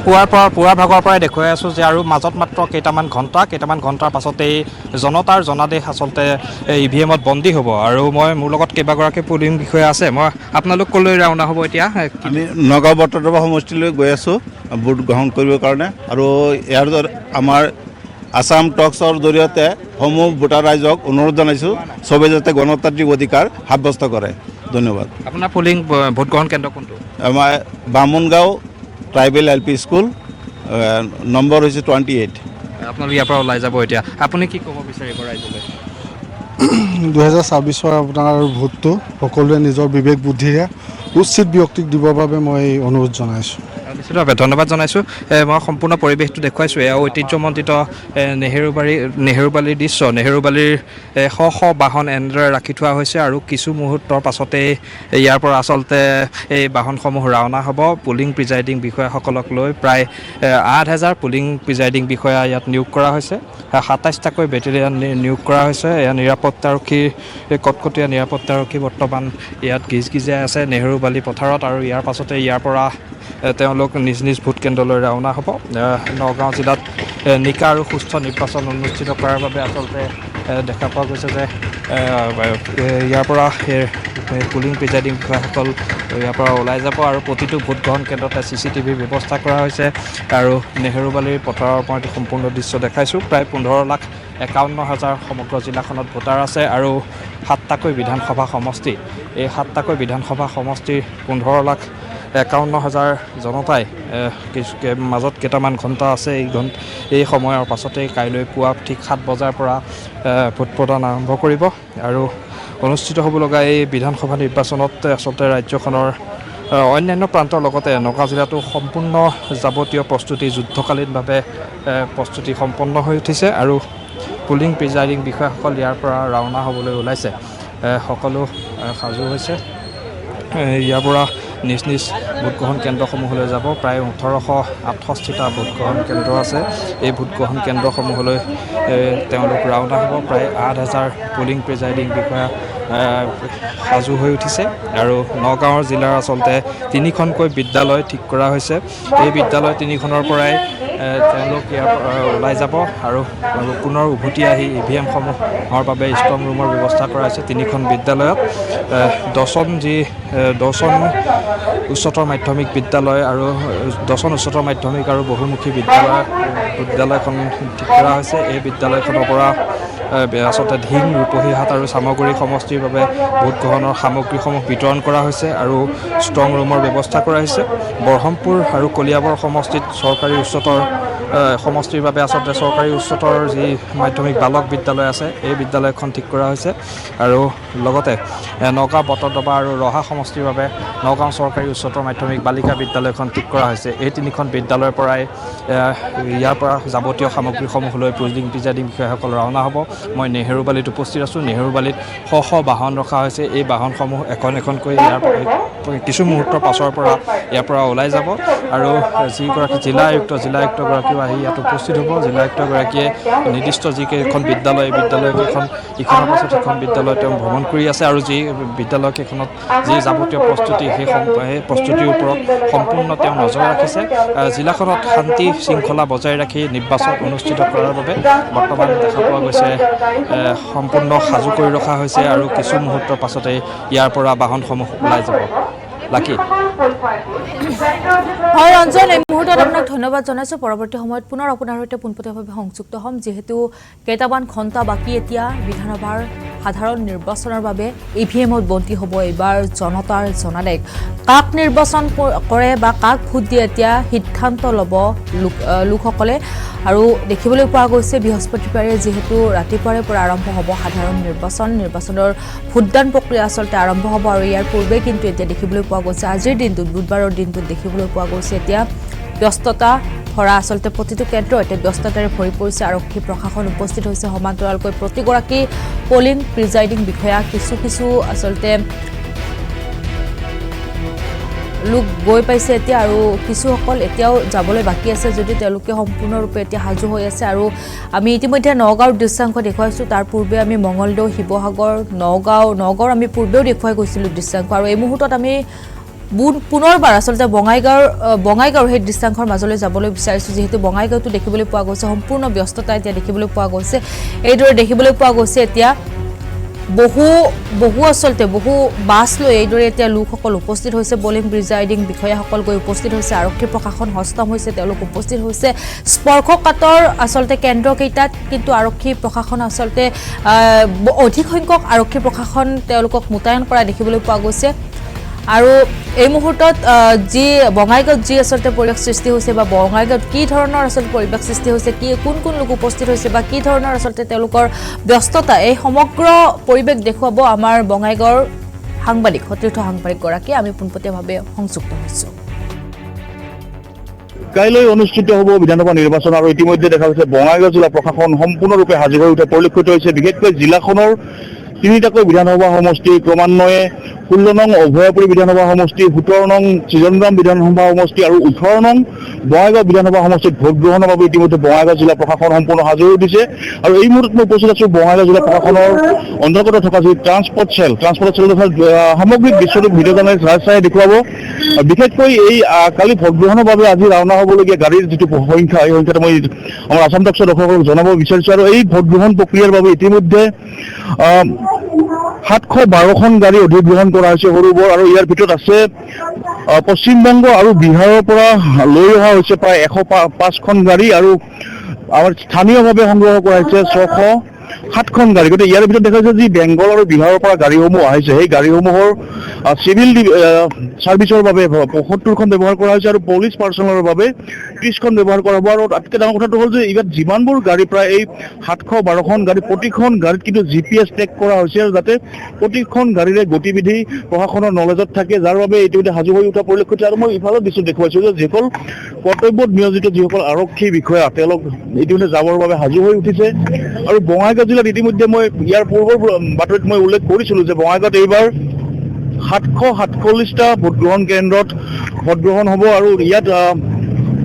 পুৱাৰ ভাগৰ পৰাই দেখুৱাই আছোঁ যে আৰু মাজত মাত্ৰ কেইটামান ঘণ্টাৰ পাছতেই জনতাৰ জনাদেশ আচলতে EVM-ত বন্দী হ'ব আৰু মোৰ লগত কেইবাগৰাকী পুলিং বিষয়া আছে মই আপোনালোক ক'লৈ ৰাওনা হ'ব এতিয়া আমি নগাঁও বটদ্ৰৱা সমষ্টিলৈ গৈ আছোঁ ভোট গ্ৰহণ কৰিবৰ কাৰণে আৰু ইয়াৰ আমাৰ আসাম টক্সৰ জৰিয়তে সমূহ ভোটাৰ ৰাইজক অনুৰোধ জনাইছোঁ চবেই যাতে গণতান্ত্ৰিক অধিকাৰ সাব্যস্ত কৰে ধন্যবাদ আপোনাৰ ভোট গ্ৰহণ কেন্দ্ৰ কোনটো আমাৰ Bamungaon tribal LP school number হৈছে 28 আপোনালোক ইয়াৰ পৰা ওলাই যাব এতিয়া আপুনি কি ক'ব বিচাৰিব ৰাইজলৈ 2024 আপোনাৰ ভোটটো সকলোৱে নিজৰ বিবেক বুদ্ধিৰে উচিত ব্যক্তিক দিবৰ বাবে মই অনুৰোধ জনাইছোঁ নিশ্চিতভাৱে ধন্যবাদ জনাইছোঁ মই সম্পূৰ্ণ পৰিৱেশটো দেখুৱাইছোঁ এয়া ঐতিহ্যমণ্ডিত নেহেৰুবালিৰ দৃশ্য নেহেৰুবালিৰ শ বাহন এনেদৰে ৰাখি থোৱা হৈছে আৰু কিছু মুহূৰ্তৰ পাছতেই ইয়াৰ পৰা আচলতে এই বাহনসমূহ ৰাওনা হ'ব পুলিং প্ৰিজাইডিং বিষয়াসকলক লৈ প্ৰায় 8,000 পুলিং প্ৰিজাইডিং বিষয়া ইয়াত নিয়োগ কৰা হৈছে 27টাকৈ বেটেলিয়ান নিয়োগ কৰা হৈছে এয়া নিৰাপত্তাৰক্ষীৰ কটকটীয়া নিৰাপত্তাৰক্ষী বৰ্তমান ইয়াত গিজগিজাই আছে নেহেৰুবালি পথাৰত আৰু ইয়াৰ পাছতে ইয়াৰ পৰা তেওঁলোক নিজ ভোট কেন্দ্ৰলৈ ৰাওনা হ'ব নগাঁও জিলাত নিকা আৰু সুস্থ নিৰ্বাচন অনুষ্ঠিত কৰাৰ বাবে আচলতে দেখা পোৱা গৈছে যে ইয়াৰ পৰা পুলিং প্ৰিজাইডিং বিষয়াসকল ইয়াৰ পৰা ওলাই যাব আৰু প্ৰতিটো ভোট গ্ৰহণ কেন্দ্ৰতে CCTV ব্যৱস্থা কৰা হৈছে আৰু নেহেৰুবালিৰ পথাৰৰ পৰা সম্পূৰ্ণ দৃশ্য দেখাইছোঁ প্ৰায় 15,51,000 সমগ্ৰ জিলাখনত ভোটাৰ আছে আৰু 7টাকৈ বিধানসভা সমষ্টি এই 7টাকৈ বিধানসভা সমষ্টিৰ 15,51,000 জনতাই মাজত কেইটামান ঘণ্টা আছে এই সময়ৰ পাছতেই কাইলৈ পুৱা ঠিক 7 বজাৰ পৰা ভোট প্ৰদান আৰম্ভ কৰিব আৰু অনুষ্ঠিত হ'ব লগা এই বিধানসভা নিৰ্বাচনত আচলতে ৰাজ্যখনৰ অন্যান্য প্ৰান্তৰ লগতে নগাঁও জিলাতো সম্পূৰ্ণ যাৱতীয় প্ৰস্তুতি যুদ্ধকালীনভাৱে প্ৰস্তুতি সম্পন্ন হৈ উঠিছে আৰু পুলিং প্ৰিজাইডিং বিষয়াসকল ইয়াৰ পৰা ৰাওনা হ'বলৈ ওলাইছে সকলো সাজু হৈছে ইয়াৰ পৰা নিজ ভোটগ্ৰহণ কেন্দ্ৰসমূহলৈ যাব প্ৰায় 1868টা ভোটগ্ৰহণ কেন্দ্ৰ আছে এই ভোটগ্ৰহণ কেন্দ্ৰসমূহলৈ তেওঁলোক ৰাওনা হ'ব প্ৰায় 8,000 পুলিং প্ৰিজাইডিং বিষয়া সাজু হৈ উঠিছে আৰু নগাঁও জিলাৰ আচলতে 3খনকৈ বিদ্যালয় ঠিক কৰা হৈছে এই বিদ্যালয় 3খনৰ পৰাই তেওঁলোক ইয়াৰ ওলাই যাব আৰু পুনৰ উভতি আহি EVM-সমূহৰ বাবে ষ্ট্ৰং ৰুমৰ ব্যৱস্থা কৰা হৈছে 3খন বিদ্যালয়ত 10খন উচ্চতৰ মাধ্যমিক বিদ্যালয় আৰু 10খন উচ্চতৰ মাধ্যমিক আৰু বহুমুখী বিদ্যালয়খন ঠিক কৰা হৈছে এই বিদ্যালয়খনৰ পৰা আচলতে ধিং ৰূপহীহাট আৰু চামগুৰি সমষ্টিৰ বাবে ভোট গ্ৰহণৰ সামগ্ৰীসমূহ বিতৰণ কৰা হৈছে আৰু ষ্ট্ৰং ৰুমৰ ব্যৱস্থা কৰা হৈছে বৰহমপুৰ আৰু কলিয়াবৰ সমষ্টিত চৰকাৰী উচ্চতৰ সমষ্টিৰ বাবে আচলতে চৰকাৰী উচ্চতৰ যি মাধ্যমিক বালক বিদ্যালয় আছে এই বিদ্যালয়খন ঠিক কৰা হৈছে আৰু লগতে নগাঁও বটদ্ৰৱা আৰু ৰহা সমষ্টিৰ বাবে নগাঁও চৰকাৰী উচ্চতৰ মাধ্যমিক বালিকা বিদ্যালয়খন ঠিক কৰা হৈছে এই 3খন বিদ্যালয়ৰ পৰাই ইয়াৰ পৰা যাৱতীয় সামগ্ৰীসমূহ লৈ পুলিং প্ৰিজাইডিং বিষয়াসকল ৰাওনা হ'ব মই নেহেৰুবালিত উপস্থিত আছোঁ নেহেৰুবালিত শ বাহন ৰখা হৈছে এই বাহনসমূহ এখনকৈ ইয়াৰ কিছু মুহূৰ্তৰ পাছৰ পৰা ইয়াৰ পৰা ওলাই যাব আৰু যিগৰাকী জিলা আয়ুক্তগৰাকীও আহি ইয়াত উপস্থিত হ'ব জিলা আয়ুক্তগৰাকীয়ে নিৰ্দিষ্ট যিকেইখন বিদ্যালয়কেইখন ইখনৰ পাছত সিখন বিদ্যালয় তেওঁ ভ্ৰমণ কৰি আছে আৰু যি বিদ্যালয়কেইখনত যি যাৱতীয় প্ৰস্তুতি সেই প্ৰস্তুতিৰ ওপৰত সম্পূৰ্ণ তেওঁ নজৰ ৰাখিছে জিলাখনত শান্তি শৃংখলা বজাই ৰাখি নিৰ্বাচন অনুষ্ঠিত কৰাৰ বাবে বৰ্তমান দেখা পোৱা গৈছে সম্পূৰ্ণ সাজু কৰি ৰখা হৈছে আৰু কিছু মুহূৰ্তৰ পাছতে ইয়াৰ পৰা বাহনসমূহ ওলাই যাব লাকি হয় ৰঞ্জন এই মুহূৰ্তত আপোনাক ধন্যবাদ জনাইছোঁ পৰৱৰ্তী সময়ত পুনৰ আপোনাৰ সৈতে পোনপটীয়াভাৱে সংযুক্ত হ'ম যিহেতু কেইটামান ঘণ্টা বাকী এতিয়া বিধানসভাৰ সাধাৰণ নিৰ্বাচনৰ বাবে EVM-ত বন্দী হ'ব এইবাৰ জনতাৰ জনাদেশ কাক নিৰ্বাচন কৰে বা কাক ভোট দিয়ে এতিয়া সিদ্ধান্ত ল'ব লোকসকলে আৰু দেখিবলৈ পোৱা গৈছে বৃহস্পতিবাৰে যিহেতু ৰাতিপুৱাৰে পৰা আৰম্ভ হ'ব সাধাৰণ নিৰ্বাচনৰ ভোটদান প্ৰক্ৰিয়া আচলতে আৰম্ভ হ'ব আৰু ইয়াৰ পূৰ্বে কিন্তু এতিয়া দেখিবলৈ পোৱা গৈছে আজিৰ দিনটোত বুধবাৰৰ দিনটোত দেখিবলৈ পোৱা গৈছে এতিয়া ব্যস্ততা ভৰা আচলতে প্ৰতিটো কেন্দ্ৰ এতিয়া ব্যস্ততাৰে ভৰি পৰিছে আৰক্ষী প্ৰশাসন উপস্থিত হৈছে সমান্তৰালকৈ প্ৰতিগৰাকী পুলিং প্ৰিজাইডিং বিষয়া কিছু আচলতে লোক গৈ পাইছে এতিয়া আৰু কিছুসকল এতিয়াও যাবলৈ বাকী আছে যদি তেওঁলোকে সম্পূৰ্ণৰূপে এতিয়া সাজু হৈ আছে আৰু আমি ইতিমধ্যে নগাঁৱৰ দৃশ্যাংশ দেখুৱাইছোঁ তাৰ পূৰ্বে আমি মঙলদৈ শিৱসাগৰ নগাঁৱৰ আমি পূৰ্বেও দেখুৱাই গৈছিলোঁ দৃশ্যাংশ আৰু এই মুহূৰ্তত আমি পুনৰবাৰ আচলতে বঙাইগাঁৱৰ সেই দৃশ্যাংশৰ মাজলৈ যাবলৈ বিচাৰিছোঁ যিহেতু বঙাইগাঁৱতো দেখিবলৈ পোৱা গৈছে সম্পূৰ্ণ ব্যস্ততা এতিয়া দেখিবলৈ পোৱা গৈছে এইদৰে দেখিবলৈ পোৱা গৈছে এতিয়া বহু আচলতে বহু বাছ লৈ এইদৰে এতিয়া লোকসকল উপস্থিত হৈছে পলিং প্ৰিজাইডিং বিষয়াসকল গৈ উপস্থিত হৈছে আৰক্ষী প্ৰশাসন হস্তম হৈছে তেওঁলোক উপস্থিত হৈছে স্পৰ্শকাতৰ আচলতে কেন্দ্ৰকেইটাত কিন্তু আৰক্ষী প্ৰশাসন আচলতে অধিক সংখ্যক আৰক্ষী প্ৰশাসন তেওঁলোকক মোতায়েন কৰা দেখিবলৈ পোৱা গৈছে আৰু এই মুহূৰ্তত যি বঙাইগাঁৱত যি আচলতে পৰিৱেশ সৃষ্টি হৈছে বা বঙাইগাঁৱত কি ধৰণৰ আচলতে পৰিৱেশ সৃষ্টি হৈছে কোন লোক উপস্থিত হৈছে বা কি ধৰণৰ আচলতে তেওঁলোকৰ ব্যস্ততা এই সমগ্ৰ পৰিৱেশ দেখুৱাব আমাৰ বঙাইগাঁৱৰ সাংবাদিক সতীৰ্থ সাংবাদিকগৰাকীয়ে আমি পোনপটীয়াভাৱে সংযুক্ত হৈছোঁ কাইলৈ অনুষ্ঠিত হ'ব বিধানসভা নিৰ্বাচন আৰু ইতিমধ্যে দেখা গৈছে বঙাইগাঁও জিলা প্ৰশাসন সম্পূৰ্ণৰূপে সাজু হৈ উঠা পৰিলক্ষিত হৈছে বিশেষকৈ জিলাখনৰ তিনিটাকৈ বিধানসভা সমষ্টি ক্ৰমান্বয়ে 16 নং অভয়াপুৰী বিধানসভা সমষ্টি 17 নং চিজনগ্ৰাম বিধানসভা সমষ্টি আৰু 18 নং বঙাইগাঁও বিধানসভা সমষ্টিত ভোট গ্ৰহণৰ বাবে ইতিমধ্যে বঙাইগাঁও জিলা প্ৰশাসন সম্পূৰ্ণ সাজু হৈ উঠিছে আৰু এই মুহূৰ্তত মই উপস্থিত আছোঁ বঙাইগাঁও জিলা প্ৰশাসনৰ অন্তৰ্গত থকা যি ট্ৰান্সপৰ্ট চেল সামগ্ৰিক দৃশ্যটো ভিডিঅ' জাৰ্নেলিষ্ট ৰাজ চাই দেখুৱাব বিশেষকৈ এই কালি ভোট গ্ৰহণৰ বাবে আজি ৰাওনা হ'বলগীয়া গাড়ীৰ যিটো সংখ্যা এই সংখ্যাটো মই আমাৰ আসাম টক্সৰ দৰ্শকক জনাব বিচাৰিছোঁ আৰু এই ভোট গ্ৰহণ প্ৰক্ৰিয়াৰ বাবে ইতিমধ্যে 712খন গাড়ী অধিগ্ৰহণ কৰা হৈছে সৰু বৰ আৰু ইয়াৰ ভিতৰত আছে পশ্চিমবংগ আৰু বিহাৰৰ পৰা লৈ অহা হৈছে প্ৰায় 105খন গাড়ী আৰু আমাৰ স্থানীয়ভাৱে সংগ্ৰহ কৰা হৈছে 607খন গাড়ী গতিকে ইয়াৰ ভিতৰত দেখা যায় যি বেংগল আৰু বিহাৰৰ পৰা গাড়ীসমূহ আহিছে সেই গাড়ীসমূহৰ চিভিল ছাৰ্ভিচৰ বাবে 75খন ব্যৱহাৰ কৰা হৈছে আৰু পুলিচ পাৰ্চনেলৰ বাবে 30খন ব্যৱহাৰ কৰা হ'ব আৰু তাতকৈ ডাঙৰ কথাটো হ'ল যে ইয়াত যিমানবোৰ গাড়ী প্ৰায় এই 712খন গাড়ী প্ৰতিখন গাড়ীত কিন্তু GPS টেগ কৰা হৈছে আৰু যাতে প্ৰতিখন গাড়ীৰে গতিবিধি প্ৰশাসনৰ নলেজত থাকে যাৰ বাবে ইতিমধ্যে সাজু হৈ উঠা পৰিলক্ষিত আৰু মই ইফালৰ দৃশ্য দেখুৱাইছোঁ যে যিসকল কৰ্তব্যত নিয়োজিত যিসকল আৰক্ষী বিষয়া তেওঁলোক ইতিমধ্যে যাবৰ বাবে সাজু হৈ উঠিছে আৰু বঙাইগাঁও জিলাত ইতিমধ্যে মই ইয়াৰ পূৰ্বৰ বাতৰিত মই উল্লেখ কৰিছিলোঁ যে বঙাইগাঁৱত এইবাৰ 747টা ভোটগ্ৰহণ কেন্দ্ৰত ভোটগ্ৰহণ হ'ব আৰু ইয়াত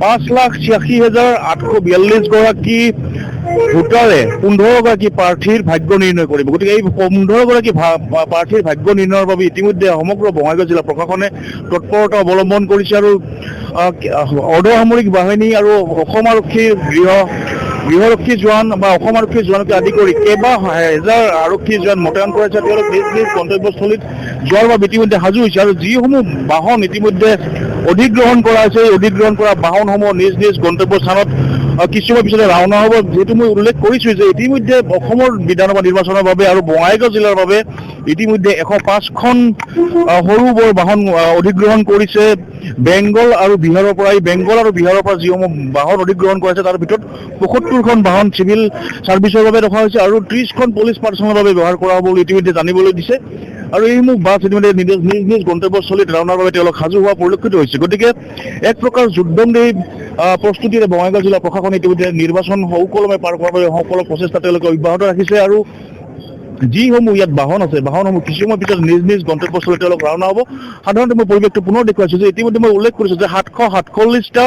5,86,842 গৰাকী ভোটাৰে 15 গৰাকী প্ৰাৰ্থীৰ ভাগ্য নিৰ্ণয় কৰিব গতিকে এই 15 গৰাকী প্ৰাৰ্থীৰ ভাগ্য নিৰ্ণয়ৰ বাবে ইতিমধ্যে সমগ্ৰ বঙাইগাঁও জিলা প্ৰশাসনে তৎপৰতা অৱলম্বন কৰিছে আৰু অৰ্ধসামৰিক বাহিনী আৰু অসম আৰক্ষীৰ গৃহৰক্ষী জোৱান বা অসম আৰক্ষী জোৱানকে আদি কৰি কেইবা হাজাৰ আৰক্ষী জোৱান মোতায়েন কৰাইছে তেওঁলোক নিজ নিজ গন্তব্যস্থলীত যোৱাৰ বাবে ইতিমধ্যে সাজু হৈছে আৰু যিসমূহ বাহন ইতিমধ্যে অধিগ্ৰহণ কৰা হৈছে এই অধিগ্ৰহণ কৰা বাহনসমূহ নিজ নিজ গন্তব্যস্থানত কিছুমান পিছতে ৰাওনা হ'ব যিহেতু মই উল্লেখ কৰিছোঁ যে ইতিমধ্যে অসমৰ বিধানসভা নিৰ্বাচনৰ বাবে আৰু বঙাইগাঁও জিলাৰ বাবে ইতিমধ্যে 105খন সৰু বৰ বাহন অধিগ্ৰহণ কৰিছে বেংগল আৰু বিহাৰৰ পৰা এই বেংগল আৰু বিহাৰৰ পৰা যিসমূহ বাহন অধিগ্ৰহণ কৰাইছে তাৰ ভিতৰত 75খন বাহন চিভিল ছাৰ্ভিচৰ বাবে ৰখা হৈছে আৰু 30খন পুলিচ পাৰ্চনৰ বাবে ব্যৱহাৰ কৰা হ'ব বুলি ইতিমধ্যে জানিবলৈ দিছে আৰু এইসমূহ বাছ ইতিমধ্যে নিজ গন্তব্যস্থলীত ৰাওনাৰ বাবে তেওঁলোক সাজু হোৱা পৰিলক্ষিত হৈছে গতিকে এক প্ৰকাৰ যুদ্ধংদেহী প্ৰস্তুতিৰে বঙাইগাঁও জিলা প্ৰশাসনে ইতিমধ্যে নিৰ্বাচন সুকলমে পাৰ কৰাৰ বাবে সকলো প্ৰচেষ্টা তেওঁলোকে অব্যাহত ৰাখিছে আৰু যিসমূহ ইয়াত বাহন আছে বাহনসমূহ কিছুমান পিছত নিজ নিজ গন্তব্যস্থলীত তেওঁলোক ৰাওনা হ'ব সাধাৰণতে মই পৰিৱেশটো পুনৰ দেখুৱাইছোঁ যে ইতিমধ্যে মই উল্লেখ কৰিছোঁ যে 747টা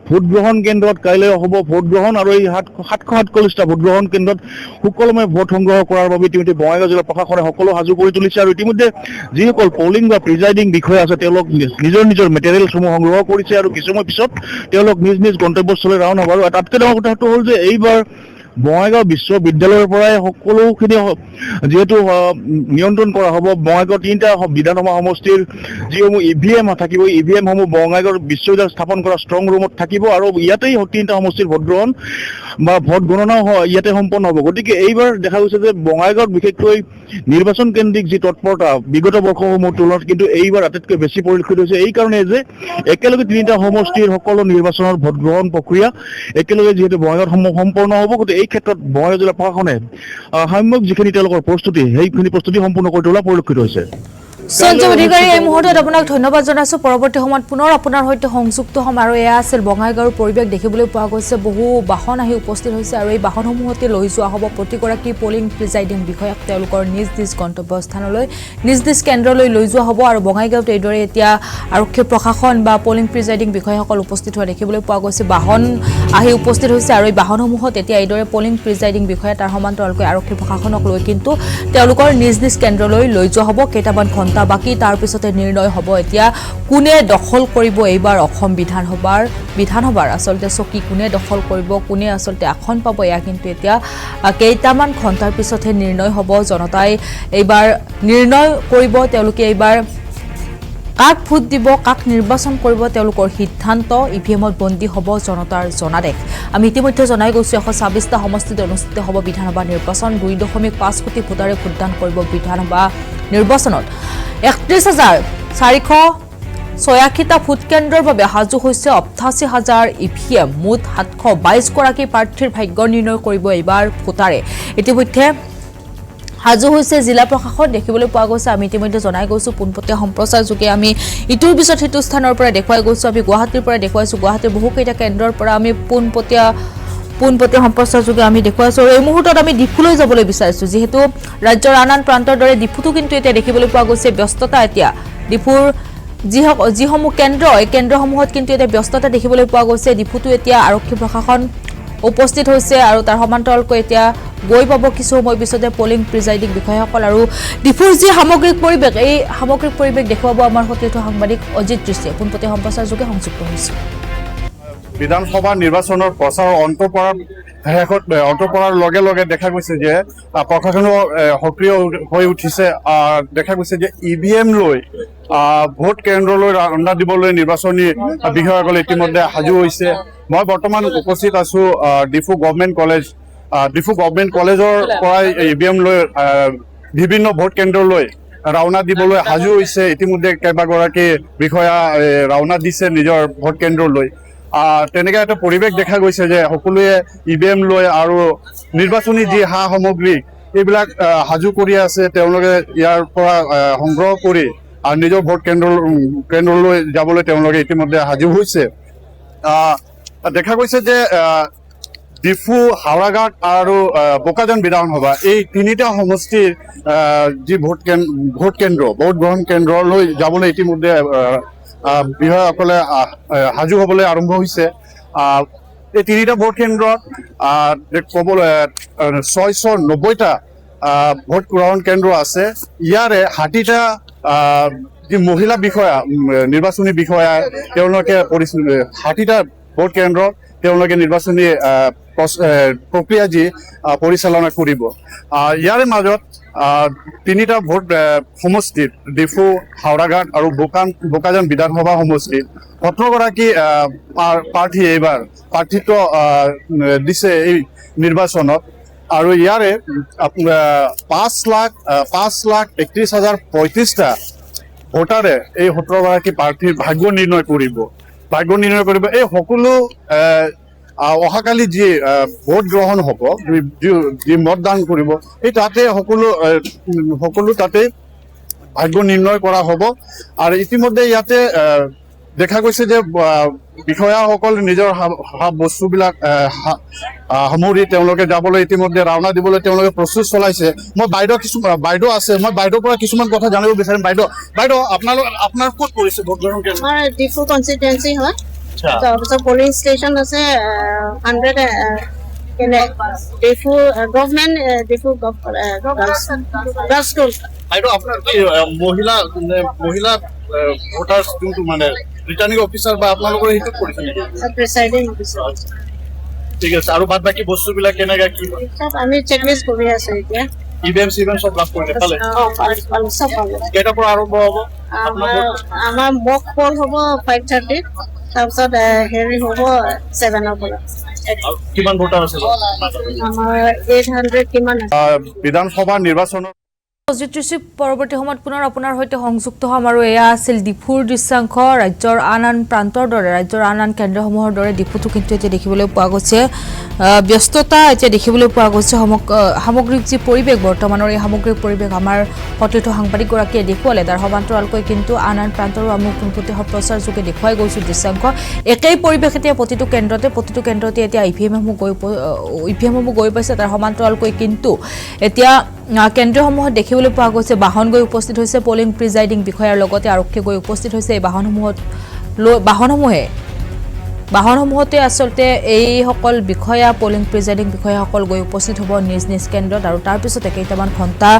ভোটগ্ৰহণ কেন্দ্ৰত কাইলৈ হ'ব ভোটগ্ৰহণ আৰু এই 747টা ভোটগ্ৰহণ কেন্দ্ৰত সুকলমে ভোট সংগ্ৰহ কৰাৰ বাবে ইতিমধ্যে বঙাইগাঁও জিলা প্ৰশাসনে সকলো সাজু কৰি তুলিছে আৰু ইতিমধ্যে যিসকল পলিং বা প্ৰিজাইডিং বিষয়া আছে তেওঁলোক নিজৰ মেটেৰিয়েলসমূহ সংগ্ৰহ কৰিছে আৰু কিছুমান পিছত তেওঁলোক নিজ নিজ গন্তব্যস্থলীত ৰাওনা হ'ব আৰু তাতকৈ ডাঙৰ কথাটো হ'ল যে এইবাৰ বঙাইগাঁও বিশ্ববিদ্যালয়ৰ পৰাই সকলোখিনি যিহেতু নিয়ন্ত্ৰণ কৰা হ'ব বঙাইগাঁও 3টা বিধানসভা সমষ্টিৰ যিসমূহ EVM থাকিব EVMসমূহ বঙাইগাঁও বিশ্ববিদ্যালয় স্থাপন কৰা ষ্ট্ৰং ৰুমত থাকিব আৰু ইয়াতেই 3টা সমষ্টিৰ ভোটগ্ৰহণ বা ভোট গণনাও ইয়াতে সম্পন্ন হ'ব গতিকে এইবাৰ দেখা গৈছে যে বঙাইগাঁৱত বিশেষকৈ নিৰ্বাচন কেন্দ্ৰিক যি তৎপৰতা বিগত বৰ্ষসমূহৰ তুলনাত কিন্তু এইবাৰ আটাইতকৈ বেছি পৰিলক্ষিত হৈছে এই কাৰণে যে একেলগে 3টা সমষ্টিৰ সকলো নিৰ্বাচনৰ ভোটগ্ৰহণ প্ৰক্ৰিয়া একেলগে যিহেতু বঙাইগাঁৱত সম্পন্ন হ'ব গতিকে এই ক্ষেত্ৰত বঙাইগাঁও জিলা প্ৰশাসনে সাম্যক যিখিনি তেওঁলোকৰ প্ৰস্তুতি সেইখিনি প্ৰস্তুতি সম্পূৰ্ণ কৰি তোলা পৰিলক্ষিত হৈছে সঞ্জয় অধিকাৰী এই মুহূৰ্তত আপোনাক ধন্যবাদ জনাইছোঁ পৰৱৰ্তী সময়ত পুনৰ আপোনাৰ সৈতে সংযুক্ত হ'ম আৰু এয়া আছিল বঙাইগাঁৱৰ পৰিৱেশ দেখিবলৈ পোৱা গৈছে বহু বাহন আহি উপস্থিত হৈছে আৰু এই বাহনসমূহতে লৈ যোৱা হ'ব প্ৰতিগৰাকী পলিং প্ৰিজাইডিং বিষয়াক তেওঁলোকৰ নিজ নিজ গন্তব্যস্থানলৈ নিজ নিজ কেন্দ্ৰলৈ লৈ যোৱা হ'ব আৰু বঙাইগাঁৱত এইদৰে এতিয়া আৰক্ষী প্ৰশাসন বা পলিং প্ৰিজাইডিং বিষয়াসকল উপস্থিত হোৱা দেখিবলৈ পোৱা গৈছে বাহন আহি উপস্থিত হৈছে আৰু এই বাহনসমূহত এতিয়া এইদৰে পলিং প্ৰিজাইডিং বিষয়া তাৰ সমান্তৰালকৈ আৰক্ষী প্ৰশাসনক লৈ কিন্তু তেওঁলোকৰ নিজ নিজ কেন্দ্ৰলৈ লৈ যোৱা হ'ব কেইটামান ঘণ্টা বাকী তাৰ পিছতে নিৰ্ণয় হ'ব এতিয়া কোনে দখল কৰিব এইবাৰ অসম বিধানসভাৰ আচলতে চকী কোনে দখল কৰিব কোনে আচলতে আসন পাব এয়া কিন্তু এতিয়া কেইটামান ঘণ্টাৰ পিছতহে নিৰ্ণয় হ'ব জনতাই এইবাৰ নিৰ্ণয় কৰিব তেওঁলোকে এইবাৰ কাক ভোট দিব কাক নিৰ্বাচন কৰিব তেওঁলোকৰ সিদ্ধান্ত ইভিএমত বন্দী হ'ব জনতাৰ জনাদেশ আমি ইতিমধ্যে জনাই গৈছো 126টা সমষ্টিত অনুষ্ঠিত হ'ব বিধানসভা নিৰ্বাচন 2.5 কোটি ভোটাৰে ভোটদান কৰিব বিধানসভা নিৰ্বাচনত 31,486টা ভোট কেন্দ্ৰৰ বাবে সাজু হৈছে 88,000 ইভিএম মুঠ 722 গৰাকী প্ৰাৰ্থীৰ ভাগ্য নিৰ্ণয় কৰিব এইবাৰ ভোটাৰে ইতিমধ্যে সাজু হৈছে জিলা প্ৰশাসন দেখিবলৈ পোৱা গৈছে আমি ইতিমধ্যে জনাই গৈছো পোনপটীয়া সম্প্ৰচাৰ যোগে আমি ইটোৰ পিছত সিটো স্থানৰ পৰা দেখুৱাই গৈছো আমি গুৱাহাটীৰ পৰা দেখুৱাইছো গুৱাহাটীৰ বহুকেইটা কেন্দ্ৰৰ পৰা আমি পোনপটীয়া সম্প্ৰচাৰ যোগে আমি দেখুৱাইছো আৰু এই মুহূৰ্তত আমি ডিফুলৈ যাবলৈ বিচাৰিছো যিহেতু ৰাজ্যৰ আন প্ৰান্তৰ দৰে ডিফুটো কিন্তু এতিয়া দেখিবলৈ পোৱা গৈছে ব্যস্ততা এতিয়া ডিফুৰ যিসমূহ কেন্দ্ৰ এই কেন্দ্ৰসমূহত কিন্তু এতিয়া ব্যস্ততা দেখিবলৈ পোৱা গৈছে ডিফুটো এতিয়া আৰক্ষী প্ৰশাসন উপস্থিত হৈছে আৰু তাৰ সমান্তৰালকৈ এতিয়া গৈ পাব কিছু সময় পিছতে পলিং প্ৰিজাইডিং বিষয়াসকল আৰু ডিফুৰ যি সামগ্ৰিক পৰিৱেশ এই সামগ্ৰিক পৰিৱেশ দেখুৱাব আমাৰ সতীৰ্থ সাংবাদিক অজিত দৃষ্টিয়ে পোনপটীয়া সম্প্ৰচাৰ যোগে সংযুক্ত হৈছে বিধানসভা নিৰ্বাচনৰ প্ৰচাৰ অন্ত পৰাৰ লগে লগে দেখা গৈছে যে প্ৰশাসনো সক্ৰিয় হৈ উঠিছে দেখা গৈছে যে ইভিএম লৈ ভোট কেন্দ্ৰলৈ ৰাওনা দিবলৈ নিৰ্বাচনী বিষয়াসকল ইতিমধ্যে সাজু হৈছে মই বৰ্তমান উপস্থিত আছো ডিফু গভৰ্ণমেণ্ট কলেজৰ পৰাই ইভিএম লৈ বিভিন্ন ভোট কেন্দ্ৰলৈ ৰাওনা দিবলৈ সাজু হৈছে ইতিমধ্যে কেইবাগৰাকী বিষয়া ৰাওনা দিছে নিজৰ ভোট কেন্দ্ৰলৈ তেনেকৈ এটা পৰিৱেশ দেখা গৈছে যে সকলোৱে ইভিএম লৈ আৰু নিৰ্বাচনী যি সা সামগ্ৰী এইবিলাক সাজু কৰি আছে তেওঁলোকে ইয়াৰ পৰা সংগ্ৰহ কৰি আৰু নিজৰ ভোট কেন্দ্ৰলৈ যাবলৈ তেওঁলোকে ইতিমধ্যে সাজু হৈছে দেখা গৈছে যে ডিফু হাওৰাঘাট আৰু বোকাজান বিধানসভা এই তিনিটা সমষ্টিৰ যি ভোট গ্ৰহণ কেন্দ্ৰলৈ যাবলৈ ইতিমধ্যে বিষয়াসকলে সাজু হ'বলৈ আৰম্ভ হৈছে এই তিনিটা ভোট কেন্দ্ৰত ক'বলৈ 690টা ভোট গ্ৰহণ কেন্দ্ৰ আছে ইয়াৰে 60টা যি মহিলা বিষয়া নিৰ্বাচনী বিষয়া তেওঁলোকে 60টা ভোট কেন্দ্ৰত তেওঁলোকে নিৰ্বাচনী প্ৰক্ৰিয়া যি পৰিচালনা কৰিব ইয়াৰে মাজত তিনিটা ভোট সমষ্টিত ডিফু হাওৰাঘাট আৰু বোকাজান বিধানসভা সমষ্টিত 17গৰাকী প্ৰাৰ্থী এইবাৰ প্ৰাৰ্থিত্ব দিছে এই নিৰ্বাচনত আৰু ইয়াৰে 5,31,035টা ভোটাৰে এই 17গৰাকী প্ৰাৰ্থীৰ ভাগ্য নিৰ্ণয় কৰিব এই সকলো অহাকালি যি ভোট গ্ৰহণ হ'ব যি মতদান কৰিব এই তাতে সকলো তাতে ভাগ্য নিৰ্ণয় কৰা হ'ব আৰু ইতিমধ্যে ইয়াতে দেখা গৈছে যে বিষয়াসকল নিজৰ বস্তুবিলাক সামৰি তেওঁলোকে যাবলৈ ইতিমধ্যে ৰাওনা দিবলৈ তেওঁলোকে প্ৰস্তুত চলাইছে মই বাইদেউ আছে মই বাইদেউৰ পৰা কিছুমান কথা জানিব বিচাৰিম বাইদেউ আপোনাৰ ক'ত পৰিছে ভোট গ্ৰহণ কেন্দ্ৰ আমাৰ ডিফু কনষ্টিটুৱেঞ্চি হয় তাৰপিছত পলিং ষ্টেচন আছে 100 Diphu government Diphu girls school বাইদেউ আপোনাৰ মহিলা ভোটাৰ যোনটো মানে ৰিটাৰ্ণিং অফিচাৰ বা আপোনালোকৰ সেইটো কৰিছে নেকি প্ৰিচাইডিং অফিচাৰ ঠিক আছে আৰু বাদ বাকী বস্তুবিলাক কেনেকৈ কি চব আমি চেকলিষ্ট কৰি আছো এতিয়া ইভিএম চব লাভ কৰিলে পালে চব পালে কেইটাৰ পৰা আৰম্ভ হ'ব আমাৰ মক পল হ'ব 5:30 তাৰপিছত হেৰি হ'ব 7 পৰা কিমান ভোটাৰ আছে আমাৰ 800 কিমান বিধানসভা নিৰ্বাচনৰ অজিত ঋষি পৰৱৰ্তী সময়ত পুনৰ আপোনাৰ সৈতে সংযুক্ত হ'ম আৰু এয়া আছিল ডিফুৰ দৃশ্যাংশ ৰাজ্যৰ আন প্ৰান্তৰ দৰে ৰাজ্যৰ আন কেন্দ্ৰসমূহৰ দৰে ডিফুটো কিন্তু এতিয়া দেখিবলৈ পোৱা গৈছে ব্যস্ততা এতিয়া দেখিবলৈ পোৱা গৈছে সামগ্ৰিক যি পৰিৱেশ বৰ্তমানৰ এই সামগ্ৰিক পৰিৱেশ আমাৰ সতীৰ্থ সাংবাদিকগৰাকীয়ে দেখুৱালে তাৰ সমান্তৰালকৈ কিন্তু আন প্ৰান্তৰো আমি পোনপটীয়া প্ৰচাৰ যোগে দেখুৱাই গৈছো দৃশ্যাংশ একেই পৰিৱেশ এতিয়া প্ৰতিটো কেন্দ্ৰতে এতিয়া ইভিএমসমূহ গৈ পাইছে তাৰ সমান্তৰালকৈ কিন্তু এতিয়া কেন্দ্ৰসমূহত দেখিবলৈ পোৱা গৈছে বাহন গৈ উপস্থিত হৈছে পলিং প্ৰিজাইডিং বিষয়াৰ লগতে আৰক্ষী গৈ উপস্থিত হৈছে এই বাহনসমূহে বাহনসমূহতে আচলতে এইসকল বিষয়া পলিং প্ৰিজাইডিং বিষয়াসকল গৈ উপস্থিত হ'ব নিজ নিজ কেন্দ্ৰত আৰু তাৰ পিছতে কেইটামান ঘণ্টা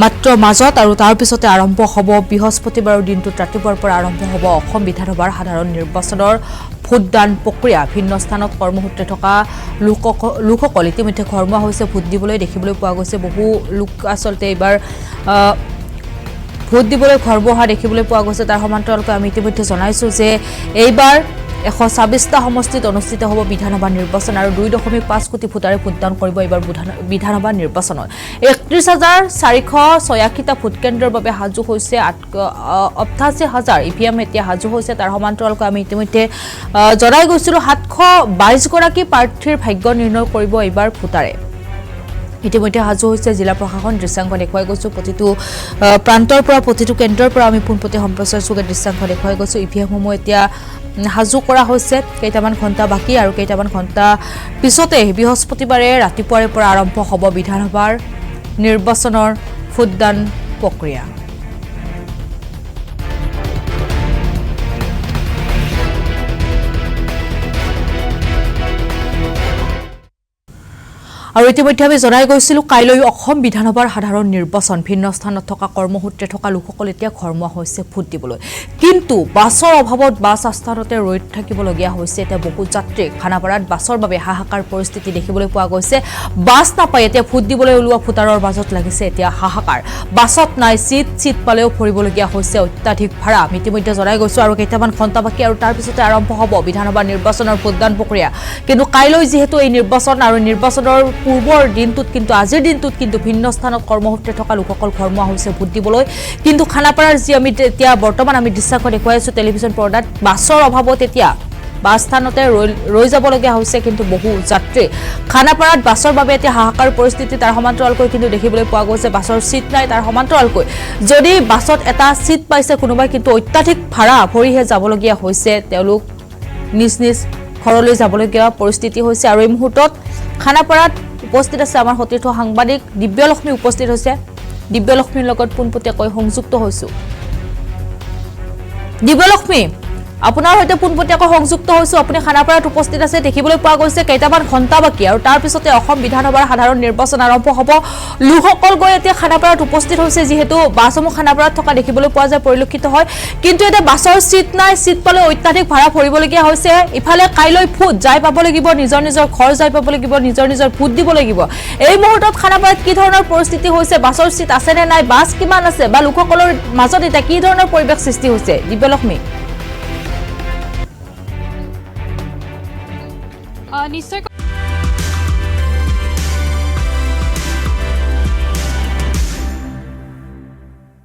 মাত্ৰ মাজত আৰু তাৰ পিছতে আৰম্ভ হ'ব বৃহস্পতিবাৰৰ দিনটোত ৰাতিপুৱাৰ পৰা আৰম্ভ হ'ব অসম বিধানসভাৰ সাধাৰণ নিৰ্বাচনৰ ভোটদান প্ৰক্ৰিয়া। ভিন্ন স্থানত কৰ্মসূত্ৰে থকা লোকসকল ইতিমধ্যে ঘৰমুৱা হৈছে ভোট দিবলৈ দেখিবলৈ পোৱা গৈছে। বহু লোক আচলতে এইবাৰ ভোট দিবলৈ ঘৰমুৱা হোৱা দেখিবলৈ পোৱা গৈছে। তাৰ সমান্তৰালকৈ আমি ইতিমধ্যে জনাইছোঁ যে এইবাৰ 126টা সমষ্টিত অনুষ্ঠিত হ'ব বিধানসভা নিৰ্বাচন আৰু 2.5 কোটি ভোটাৰে ভোটদান কৰিব এইবাৰ বিধানসভা নিৰ্বাচনত। 31,486টা ভোটকেন্দ্ৰৰ বাবে সাজু হৈছে 88,000 EVM এতিয়া সাজু হৈছে। তাৰ সমান্তৰালকৈ আমি ইতিমধ্যে জনাই গৈছিলোঁ 722গৰাকী প্ৰাৰ্থীৰ ভাগ্য নিৰ্ণয় কৰিব এইবাৰ ভোটাৰে। ইতিমধ্যে সাজু হৈছে জিলা প্ৰশাসন। দৃশ্যাংশ দেখুৱাই গৈছোঁ প্ৰতিটো প্ৰান্তৰ পৰা প্ৰতিটো কেন্দ্ৰৰ পৰা আমি পোনপটীয়া সম্প্ৰচাৰ যোগে দৃশ্যাংশ দেখুৱাই গৈছোঁ। EVMসমূহ এতিয়া সাজু কৰা হৈছে। কেইটামান ঘণ্টা বাকী আৰু কেইটামান ঘণ্টা পিছতে বৃহস্পতিবাৰে ৰাতিপুৱাৰে পৰা আৰম্ভ হ'ব বিধানসভাৰ নিৰ্বাচনৰ ভোটদান প্ৰক্ৰিয়া। আৰু ইতিমধ্যে আমি জনাই গৈছিলোঁ কাইলৈ অসম বিধানসভাৰ সাধাৰণ নিৰ্বাচন। ভিন্ন স্থানত থকা কৰ্মসূত্ৰে থকা লোকসকল এতিয়া ঘৰমুৱা হৈছে ভোট দিবলৈ। কিন্তু বাছৰ অভাৱত বাছ আস্থানতে ৰৈ থাকিবলগীয়া হৈছে এতিয়া বহু যাত্ৰী। খানাপাৰাত বাছৰ বাবে হাহাকাৰ পৰিস্থিতি দেখিবলৈ পোৱা গৈছে। বাছ নাপাই এতিয়া ভোট দিবলৈ ওলোৱা ভোটাৰৰ মাজত লাগিছে এতিয়া হাহাকাৰ। বাছত নাই চিট পালেও ভৰিবলগীয়া হৈছে অত্যাধিক ভাড়া। আমি ইতিমধ্যে জনাই গৈছোঁ আৰু কেইটামান ঘণ্টা বাকী আৰু তাৰ পিছতে আৰম্ভ হ'ব বিধানসভা নিৰ্বাচনৰ ভোটদান প্ৰক্ৰিয়া। কিন্তু কাইলৈ যিহেতু এই নিৰ্বাচন আৰু নিৰ্বাচনৰ পূৰ্বৰ দিনটোত কিন্তু আজিৰ দিনটোত কিন্তু ভিন্ন স্থানত কৰ্মসূত্ৰে থকা লোকসকল ঘৰমুৱা হৈছে ভোট দিবলৈ। কিন্তু খানাপাৰাৰ যি আমি এতিয়া বৰ্তমান আমি দৃশ্যাংশ দেখুৱাই আছোঁ টেলিভিছন পৰ্দাত, বাছৰ অভাৱত এতিয়া বাছ স্থানতে ৰৈ যাবলগীয়া হৈছে কিন্তু বহু যাত্ৰী। খানাপাৰাত বাছৰ বাবে এতিয়া হাহাকাৰ পৰিস্থিতি। তাৰ সমান্তৰালকৈ কিন্তু দেখিবলৈ পোৱা গৈছে বাছৰ চিট নাই। তাৰ সমান্তৰালকৈ যদি বাছত এটা চিট পাইছে কোনোবাই কিন্তু অত্যাধিক ভাড়া ভৰিহে যাবলগীয়া হৈছে। তেওঁলোক নিজ নিজ ঘৰলৈ যাবলগীয়া পৰিস্থিতি হৈছে। আৰু এই মুহূৰ্তত খানাপাৰাত উপস্থিত আছে আমাৰ সতীৰ্থ সাংবাদিক দিব্যলক্ষ্মী উপস্থিত হৈছে। দিব্যলক্ষ্মীৰ লগত পোনপটীয়াকৈ সংযুক্ত হৈছোঁ। দিব্যলক্ষ্মী, আপোনাৰ সৈতে পোনপটীয়াকৈ সংযুক্ত হৈছোঁ। আপুনি খানাপাৰাত উপস্থিত আছে। দেখিবলৈ পোৱা গৈছে কেইটামান ঘণ্টা বাকী আৰু তাৰ পিছতে অসম বিধানসভাৰ সাধাৰণ নিৰ্বাচন আৰম্ভ হ'ব। লোকসকল গৈ এতিয়া খানাপাৰাত উপস্থিত হৈছে যিহেতু বাছসমূহ খানাপাৰাত থকা দেখিবলৈ পোৱা যায় পৰিলক্ষিত হয়। কিন্তু এতিয়া বাছৰ চিট নাই, চিট পালে অত্যাধিক ভাড়া ভৰিবলগীয়া হৈছে। ইফালে কাইলৈ ভোট যাই পাব লাগিব, নিজৰ নিজৰ ঘৰ যাই পাব লাগিব, নিজৰ নিজৰ ভোট দিব লাগিব। এই মুহূৰ্তত খানাপাৰাত কি ধৰণৰ পৰিস্থিতি হৈছে? বাছৰ চিট আছেনে নাই? বাছ কিমান আছে বা লোকসকলৰ মাজত এতিয়া কি ধৰণৰ পৰিৱেশ সৃষ্টি হৈছে? দিব্যলক্ষ্মী। নিশ্চয়